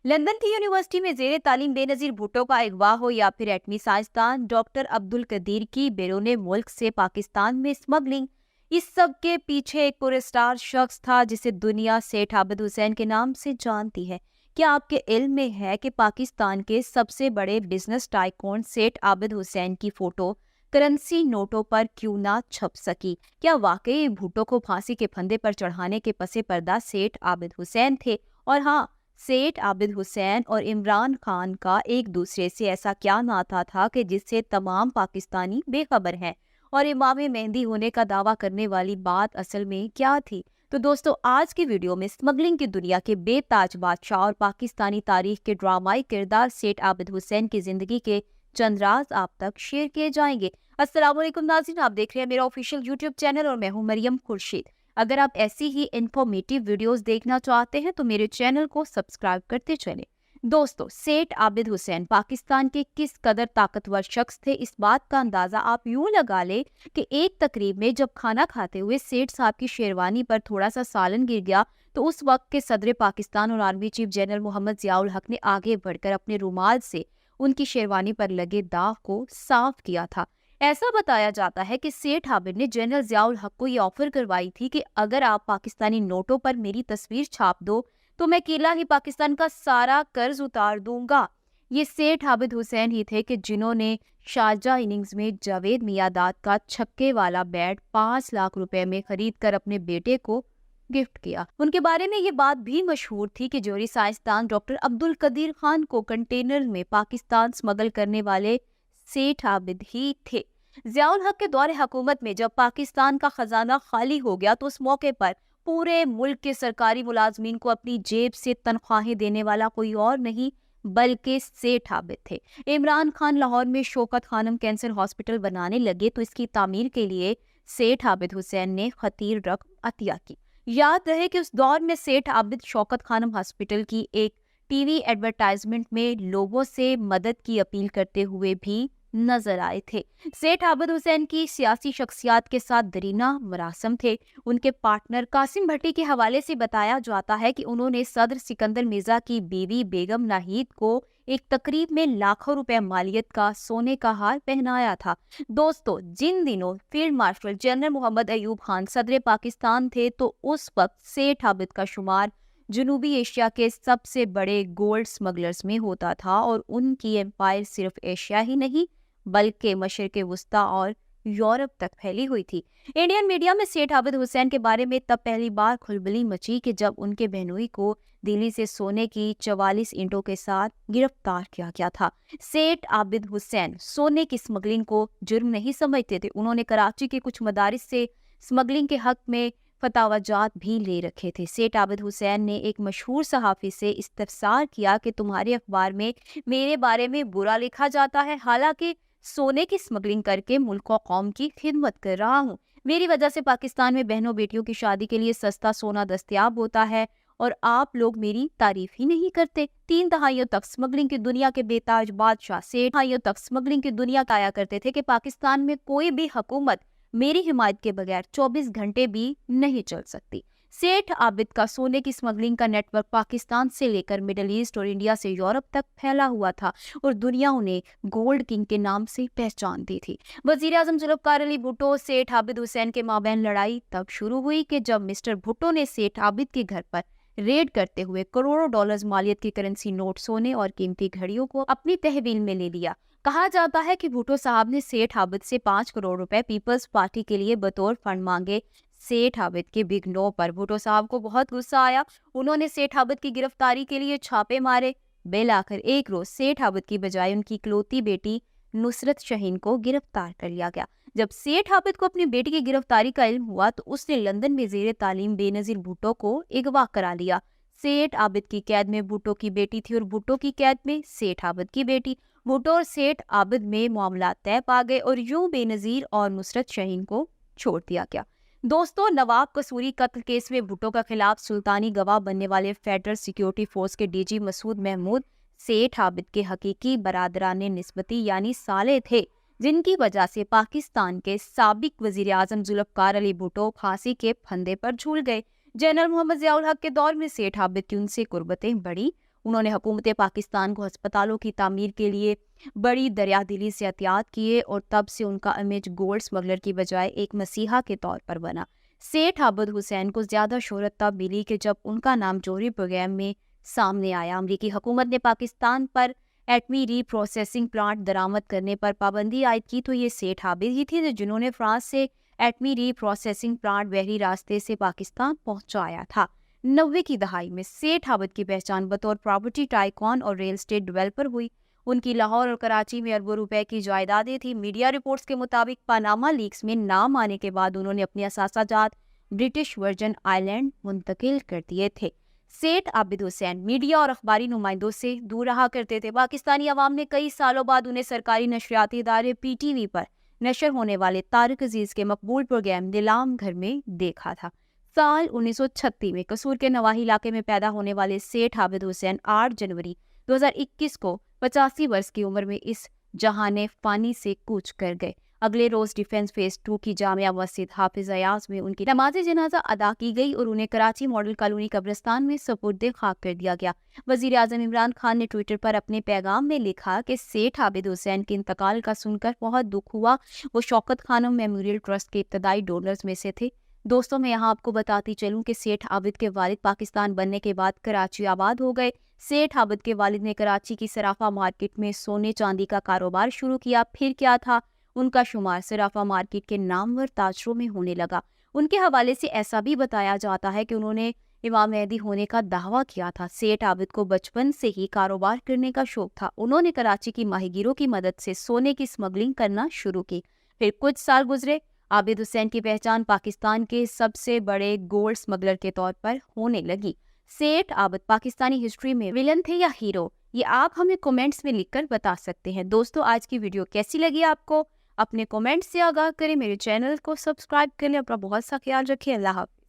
London की university में जेर तालीम बेनजीर भुट्टो का अगवा हो या फिर एटमी साइंसदान डॉक्टर अब्दुल कदीर की बैरून मुल्क से पाकिस्तान में स्मगलिंग, इस सब के पीछे एक पुरस्कार शख्स था जिसे दुनिया सेठ आबिद हुसैन के नाम से जानती है। क्या आपके इल्म में है कि पाकिस्तान के सबसे बड़े बिजनेस टाइकून सेठ आबिद हुसैन की फोटो करेंसी नोटों पर क्यों ना छप सकी? क्या वाकई भुट्टो को फांसी के फंदे पर चढ़ाने के पसे पर्दा सेठ आबिद हुसैन थे? और हाँ, सेठ आबिद हुसैन और इमरान खान का एक दूसरे से ऐसा क्या नाता था कि जिससे तमाम पाकिस्तानी बेखबर हैं? और इमाम मेहंदी होने का दावा करने वाली बात असल में क्या थी? तो दोस्तों, आज की वीडियो में स्मगलिंग की दुनिया के बेताज बादशाह और पाकिस्तानी तारीख के ड्रामाई किरदार सेठ आबिद हुसैन की जिंदगी के चंद राज आप तक शेयर किए जाएंगे। अस्सलाम वालेकुम नाज़रीन, आप देख रहे हैं मेरा ऑफिशियल यूट्यूब चैनल और मैं हूं मरियम खुर्शीद। अगर आप ऐसी ही इंफॉर्मेटिव वीडियोस देखना चाहते हैं तो मेरे चैनल को सब्सक्राइब करते चलें। दोस्तों, सेठ आबिद हुसैन पाकिस्तान के किस कदर ताकतवर शख्स थे, इस बात का अंदाजा आप यूं लगा ले कि एक तकरीब में जब खाना खाते हुए सेठ साहब की शेरवानी पर थोड़ा सा सालन गिर गया तो उस वक्त के सदर पाकिस्तान और army chief general Mohammad Ziaul Haq ने आगे बढ़कर अपने रुमाल से उनकी शेरवानी पर लगे दाग को साफ किया था। ऐसा बताया जाता है कि सेठ आबिद ने जनरल जियाउल हक को ये ऑफर करवाई थी कि अगर आप पाकिस्तानी नोटों पर मेरी तस्वीर छाप दो तो मैं अकेला ही पाकिस्तान का सारा कर्ज उतार दूंगा। ये सेठ आबिद हुसैन ही थे कि जिन्होंने शारजा इनिंग्स में जावेद मियादाद का छक्के वाला बैट 5 लाख रुपए में खरीद कर अपने बेटे को गिफ्ट किया। उनके बारे में ये बात भी मशहूर थी कि जोहरी साइंसदान डॉक्टर अब्दुल कदीर खान को कंटेनर में पाकिस्तान स्मगल करने वाले सेठ आबिद ही थे। जियाउल हक के दौरे हुकूमत में जब पाकिस्तान का खजाना खाली हो गया तो उस मौके पर पूरे मुल्क के सरकारी मुलाजमीन को अपनी जेब से तनख्वाहें देने वाला कोई और नहीं बल्कि सेठ आबिद थे। इमरान खान लाहौर में शौकत खानम कैंसर हॉस्पिटल बनाने लगे तो इसकी तामीर के लिए सेठ आबिद हुसैन ने खतीर रकम अतिया की। याद रहे कि उस दौर में सेठ आबिद शौकत खानम हॉस्पिटल की एक टीवी एडवर्टाइजमेंट में लोगों से मदद की अपील करते हुए भी नजर आए थे। सेठ आबिद हुसैन की सियासी शख्सियात के साथ दरीना मरासम थे। उनके पार्टनर कासिम भट्टी के हवाले से बताया जाता है कि उन्होंने सदर सिकंदर मिर्जा की बीवी बेगम नाहिद को एक तकरीब में लाखों रुपए मालियत का सोने का हार पहनाया था। दोस्तों, जिन दिनों field marshal general Mohammad Ayub Khan सदर पाकिस्तान थे तो उस वक्त सेठ आबिद का शुमार जनूबी एशिया के सबसे बड़े गोल्ड स्मगलर्स में होता था और उनकी एम्पायर सिर्फ एशिया ही नहीं बल्कि मशरिक़ वुस्ता और यूरोप तक फैली हुई थी। इंडियन मीडिया में सेठ आबिद हुसैन के बारे में तब पहली बार खुलबली मची कि जब उनके बहनोई को दिल्ली से सोने की 44 ईंटों के साथ गिरफ्तार किया गया था। सेठ आबिद हुसैन सोने की स्मगलिंग को जुर्म नहीं समझते थे। उन्होंने कराची के कुछ मदारिस से स्मगलिंग के हक में फतावाजात भी ले रखे थे। सेठ आबिद हुसैन ने एक मशहूर सहाफ़ी से इस्तफसार किया कि तुम्हारे अखबार में मेरे बारे में बुरा लिखा जाता है, हालांकि सोने की स्मगलिंग करके मुल्क और कौम की खिदमत कर रहा हूँ। मेरी वजह से पाकिस्तान में बहनों बेटियों की शादी के लिए सस्ता सोना दस्तयाब होता है और आप लोग मेरी तारीफ ही नहीं करते। 3 दहाइयों तक स्मगलिंग की दुनिया के बेताज बादशाह सेठ दहाइयों तक स्मगलिंग की दुनिया काया करते थे कि पाकिस्तान में कोई भी हुकूमत मेरी हिमायत के बगैर 24 घंटे भी नहीं चल सकती। सेठ आबिद का सोने की स्मगलिंग का नेटवर्क पाकिस्तान से लेकर मिडल ईस्ट और इंडिया से यूरोप तक फैला हुआ था और दुनिया उन्हें गोल्ड किंग के नाम से पहचानती थी। वजीर आजम जुल्फ़िकार अली भुट्टो सेठ आबिद हुसैन के माबैन लड़ाई तब शुरू हुई कि जब मिस्टर भुट्टो ने सेठ आबिद के घर पर रेड करते हुए करोड़ों डॉलर्स मालियत की करेंसी नोट, सोने और कीमती घड़ियों को अपनी तहवील में ले लिया। कहा जाता है कि भुट्टो साहब ने सेठ आबिद से 5 करोड़ रुपए पीपल्स पार्टी के लिए बतौर फंड मांगे। सेठ आबिद के बिग नो पर भुट्टो साहब को बहुत गुस्सा आया। उन्होंने सेठ आबिद की गिरफ्तारी के लिए छापे मारे। बेलाखिर एक रोज सेठ आबिद की बजाय उनकी इकलौती बेटी नुसरत शहीन को गिरफ्तार कर लिया गया। जब सेठ आबिद को अपनी बेटी की गिरफ्तारी का इल्म हुआ तो उसने लंदन में जेर तालीम बेनजीर भुट्टो को अगवा करा लिया। सेठ आबिद की कैद में भुट्टो की बेटी थी और भुट्टो की कैद में सेठ आबिद की बेटी। भुट्टो और सेठ आबिद में मामला तय पा गए और यूं बेनजीर और नुसरत शहीन को छोड़ दिया गया। दोस्तों, नवाब कसूरी कत्ल केस में भुट्टो के खिलाफ सुल्तानी गवाह बनने वाले फेडरल सिक्योरिटी फोर्स के डीजी मसूद महमूद सेठ आबिद के हकीकी बरादराने निस्बती यानी साले थे, जिनकी वजह से पाकिस्तान के साबिक वजीर आजम जुल्फ़िकार अली भुट्टो फांसी के फंदे पर झूल गए। जनरल मोहम्मद जियाउल हक के दौर में सेठ आबिद की उनसे कुर्बतें बढ़ी। उन्होंने हुकूमत पाकिस्तान को अस्पतालों की तामीर के लिए बड़ी दरियादिली से एहतियात किए और तब से उनका इमेज गोल्ड स्मगलर की बजाय एक मसीहा के तौर पर बना। सेठ आबिद हुसैन को ज़्यादा शोहरत तब मिली कि जब उनका नाम जौहरी प्रोग्राम में सामने आया। अमरीकी हुकूमत ने पाकिस्तान पर एटमी रीप्रोसेसिंग प्लांट दरामद करने पर पाबंदी आयद की तो ये सेठ आबिद ही थे जिन्होंने फ्रांस से एटमी रीप्रोसेसिंग प्लांट बहरी रास्ते से पाकिस्तान पहुंचाया था। 90 की दहाई में सेठ आबिद की पहचान बतौर प्रॉपर्टी टाइकॉन और रियल एस्टेट डेवलपर हुई। उनकी लाहौर और कराची में अरबों रुपए की जायदादें थी। मीडिया रिपोर्ट्स के मुताबिक पनामा लीक्स में नाम आने के बाद उन्होंने अपने असासाजात ब्रिटिश वर्जन आइलैंड मुंतकिल कर दिए थे। सेठ आबिद हुसैन मीडिया और अखबारी नुमाइंदों से दूर रहा करते थे। पाकिस्तानी अवाम ने कई सालों बाद उन्हें सरकारी नशरियाती इदारे PTV पर नशर होने वाले तारिक अजीज के मकबूल प्रोग्राम नीलाम घर में देखा था। साल 1936 में कसूर के नवाही इलाके में पैदा होने वाले सेठ आबिद हुसैन 8 जनवरी 2021 को 85 वर्ष की उम्र में इस जहाने फानी से कूच कर गए। अगले रोज डिफेंस फेज 2 की जामिया मस्जिद हाफिज अयाज में उनकी नमाज जनाजा अदा की गई और उन्हें कराची मॉडल कॉलोनी कब्रिस्तान में सुपुर्द खाक कर दिया गया। वजीर आजम इमरान खान ने ट्विटर पर अपने पैगाम में लिखा कि सेठ आबिद हुसैन के इंतकाल का सुनकर बहुत दुख हुआ। वो शौकत खानम मेमोरियल ट्रस्ट के इब्तदाई डोनर्स में से थे। दोस्तों, मैं यहाँ आपको बताती चलूँ कि सेठ आबिद के वालिद पाकिस्तान बनने के बाद कराची आबाद हो गए। सेठ आबिद के वालिद ने कराची की सराफा मार्केट में सोने चांदी का कारोबार शुरू किया। फिर क्या था, उनका शुमार सराफा मार्केट के नामवर ताजरों में होने लगा। उनके हवाले से ऐसा भी बताया जाता है कि उन्होंने इमाम मेहदी होने का दावा किया था। सेठ आबिद को बचपन से ही कारोबार करने का शौक था। उन्होंने कराची की माहीगीरों की मदद से सोने की स्मगलिंग करना शुरू की। फिर कुछ साल गुजरे। आबिद हुसैन की पहचान पाकिस्तान के सबसे बड़े गोल्ड स्मगलर के तौर पर होने लगी। सेठ आबिद पाकिस्तानी हिस्ट्री में विलन थे या हीरो, ये आप हमें कमेंट्स में लिखकर बता सकते हैं। दोस्तों, आज की वीडियो कैसी लगी आपको? अपने कमेंट्स से आगाह करें। मेरे चैनल को सब्सक्राइब कर लें। अपना बहुत सा ख्याल रखें। अल्लाह हाफ़िज़।